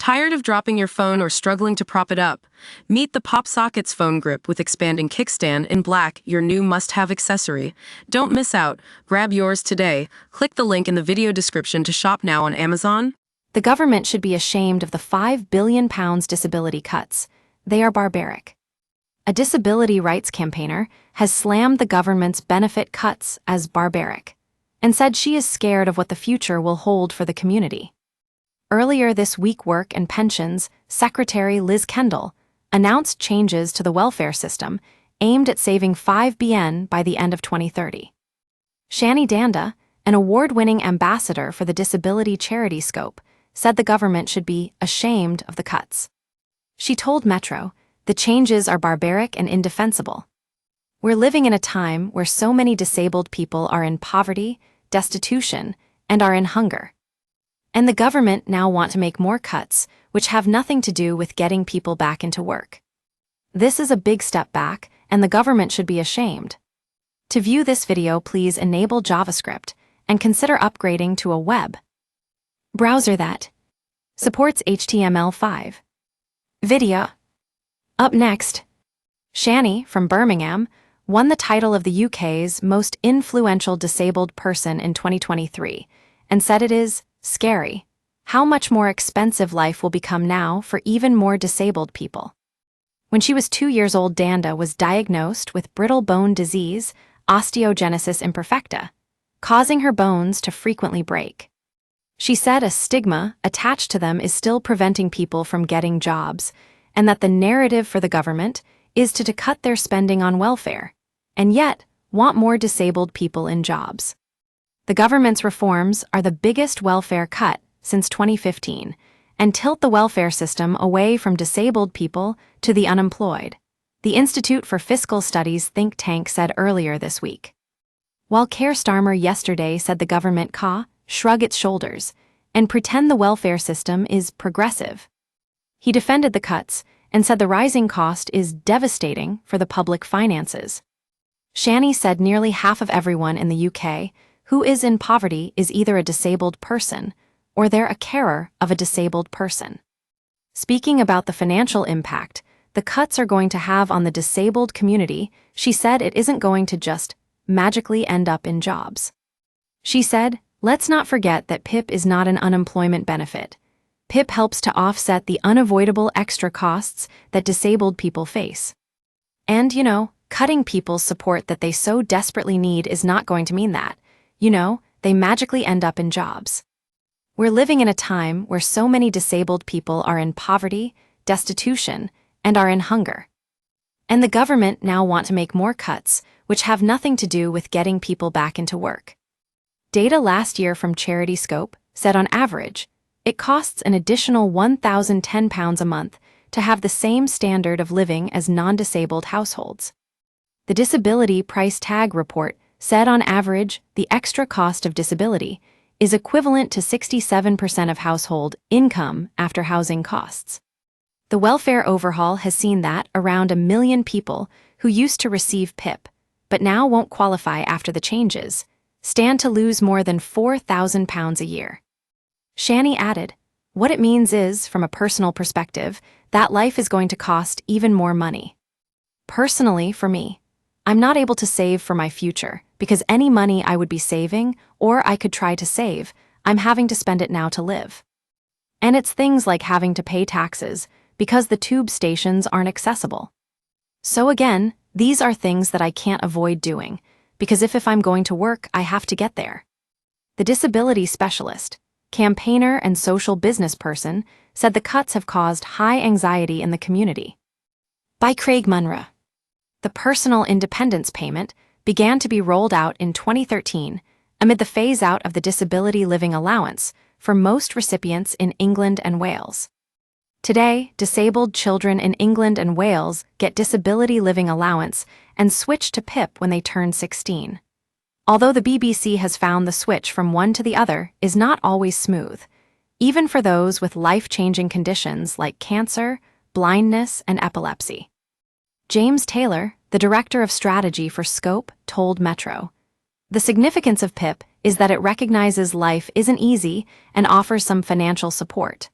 Tired of dropping your phone or struggling to prop it up? Meet the Pop Sockets phone grip with expanding kickstand in black, your new must-have accessory. Don't miss out. Grab yours today. Click the link in the video description to shop now on Amazon. The government should be ashamed of the £5 billion disability cuts. They are barbaric. A disability rights campaigner has slammed the government's benefit cuts as barbaric and said she is scared of what the future will hold for the community. Earlier this week, Work and Pensions Secretary Liz Kendall announced changes to the welfare system aimed at saving $5 billion by the end of 2030. Shani Danda, an award-winning ambassador for the disability charity Scope, said the government should be ashamed of the cuts. She told Metro, "The changes are barbaric and indefensible. We're living in a time where so many disabled people are in poverty, destitution, and are in hunger. And the government now want to make more cuts, which have nothing to do with getting people back into work. This is a big step back, and the government should be ashamed." To view this video, please enable JavaScript and consider upgrading to a web browser that supports HTML5. Video. Up next, Shani from Birmingham won the title of the UK's most influential disabled person in 2023 and said it is scary how much more expensive life will become now for even more disabled people. When she was 2 years old, Danda was diagnosed with brittle bone disease, osteogenesis imperfecta, causing her bones to frequently break. She said a stigma attached to them is still preventing people from getting jobs, and that the narrative for the government is to cut their spending on welfare, and yet want more disabled people in jobs. The government's reforms are the biggest welfare cut since 2015 and tilt the welfare system away from disabled people to the unemployed, the Institute for Fiscal Studies think tank said earlier this week. While Keir Starmer yesterday said the government shrug its shoulders and pretend the welfare system is progressive, he defended the cuts and said the rising cost is devastating for the public finances. Shani said nearly half of everyone in the UK who is in poverty is either a disabled person or they're a carer of a disabled person. Speaking about the financial impact the cuts are going to have on the disabled community, she said it isn't going to just magically end up in jobs. She said, "Let's not forget that PIP is not an unemployment benefit. PIP helps to offset the unavoidable extra costs that disabled people face. And, cutting people's support that they so desperately need is not going to mean that, they magically end up in jobs. We're living in a time where so many disabled people are in poverty, destitution, and are in hunger. And the government now want to make more cuts, which have nothing to do with getting people back into work." Data last year from charity Scope said on average, it costs an additional £1,010 a month to have the same standard of living as non-disabled households. The Disability Price Tag report said on average the extra cost of disability is equivalent to 67% of household income after housing costs. The welfare overhaul has seen that around 1 million people who used to receive PIP, but now won't qualify after the changes, stand to lose more than £4,000 a year. Shani added, "What it means is, from a personal perspective, that life is going to cost even more money. Personally, for me, I'm not able to save for my future because any money I would be saving, or I could try to save, I'm having to spend it now to live. And it's things like having to pay taxes because the tube stations aren't accessible. So again, these are things that I can't avoid doing, because if I'm going to work, I have to get there." The disability specialist, campaigner and social business person said the cuts have caused high anxiety in the community. By Craig Munro. The personal independence payment began to be rolled out in 2013 amid the phase-out of the disability living allowance for most recipients in England and Wales. Today, disabled children in England and Wales get disability living allowance and switch to PIP when they turn 16. Although the BBC has found the switch from one to the other is not always smooth, even for those with life-changing conditions like cancer, blindness, and epilepsy. James Taylor, the director of strategy for Scope, told Metro, "The significance of PIP is that it recognizes life isn't easy and offers some financial support.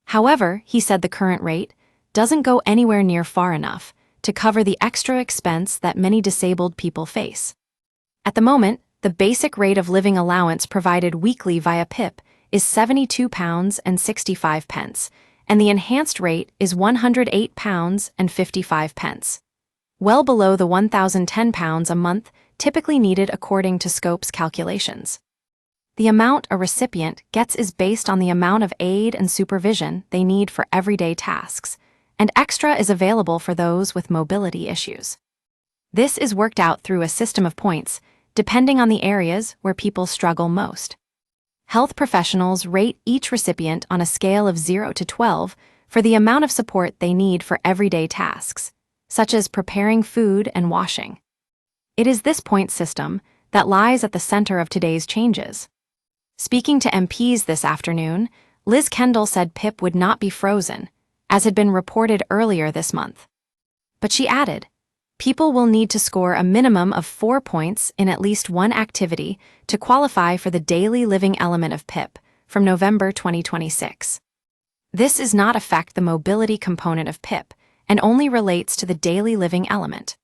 However, he said the current rate doesn't go anywhere near far enough to cover the extra expense that many disabled people face. At the moment, the basic rate of living allowance provided weekly via PIP is £72.65, and the enhanced rate is £108.55, well below the £1,010 a month typically needed according to Scope's calculations. The amount a recipient gets is based on the amount of aid and supervision they need for everyday tasks, and extra is available for those with mobility issues. This is worked out through a system of points, depending on the areas where people struggle most. Health professionals rate each recipient on a scale of 0 to 12 for the amount of support they need for everyday tasks, such as preparing food and washing. It is this point system that lies at the center of today's changes. Speaking to MPs this afternoon, Liz Kendall said PIP would not be frozen, as had been reported earlier this month. But she added, people will need to score a minimum of 4 points in at least one activity to qualify for the daily living element of PIP from November 2026. This does not affect the mobility component of PIP and only relates to the daily living element.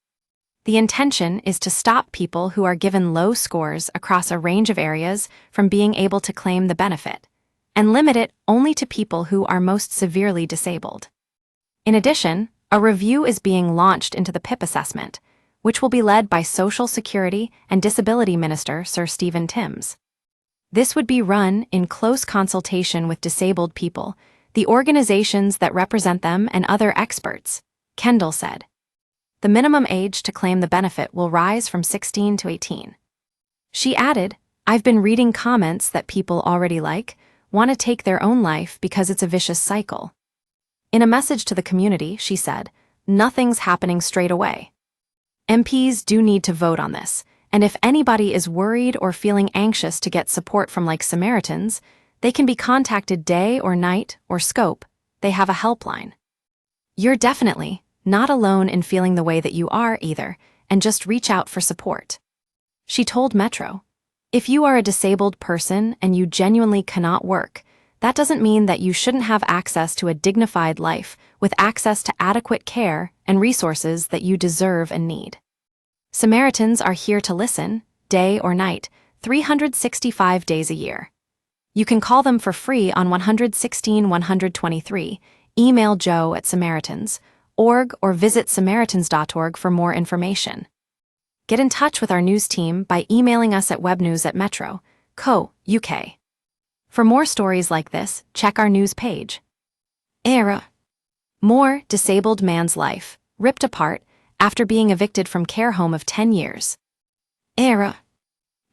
The intention is to stop people who are given low scores across a range of areas from being able to claim the benefit, and limit it only to people who are most severely disabled. In addition, a review is being launched into the PIP assessment, which will be led by Social Security and Disability Minister Sir Stephen Timms. This would be run in close consultation with disabled people, the organizations that represent them, and other experts, Kendall said. The minimum age to claim the benefit will rise from 16 to 18. She added, I've been reading comments that people already want to take their own life because it's a vicious cycle. In a message to the community, she said, nothing's happening straight away. MPs do need to vote on this, and if anybody is worried or feeling anxious to get support from Samaritans, they can be contacted day or night or Scope. They have a helpline. You're definitely not alone in feeling the way that you are either, and just reach out for support. She told Metro, if you are a disabled person and you genuinely cannot work, that doesn't mean that you shouldn't have access to a dignified life with access to adequate care and resources that you deserve and need. Samaritans are here to listen, day or night, 365 days a year. You can call them for free on 116 123, email joe@samaritans.org or visit samaritans.org for more information. Get in touch with our news team by emailing us at webnews@metro.co.uk. For more stories like this, check our news page. Era. More disabled man's life, ripped apart after being evicted from care home of 10 years. Era.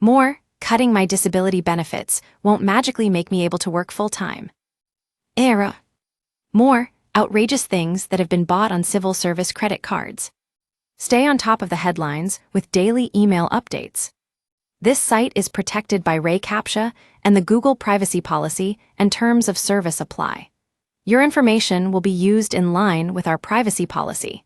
More, cutting my disability benefits won't magically make me able to work full-time. Era. More, outrageous things that have been bought on civil service credit cards. Stay on top of the headlines with daily email updates. This site is protected by CAPTCHA, and the Google privacy policy and terms of service apply. Your information will be used in line with our privacy policy.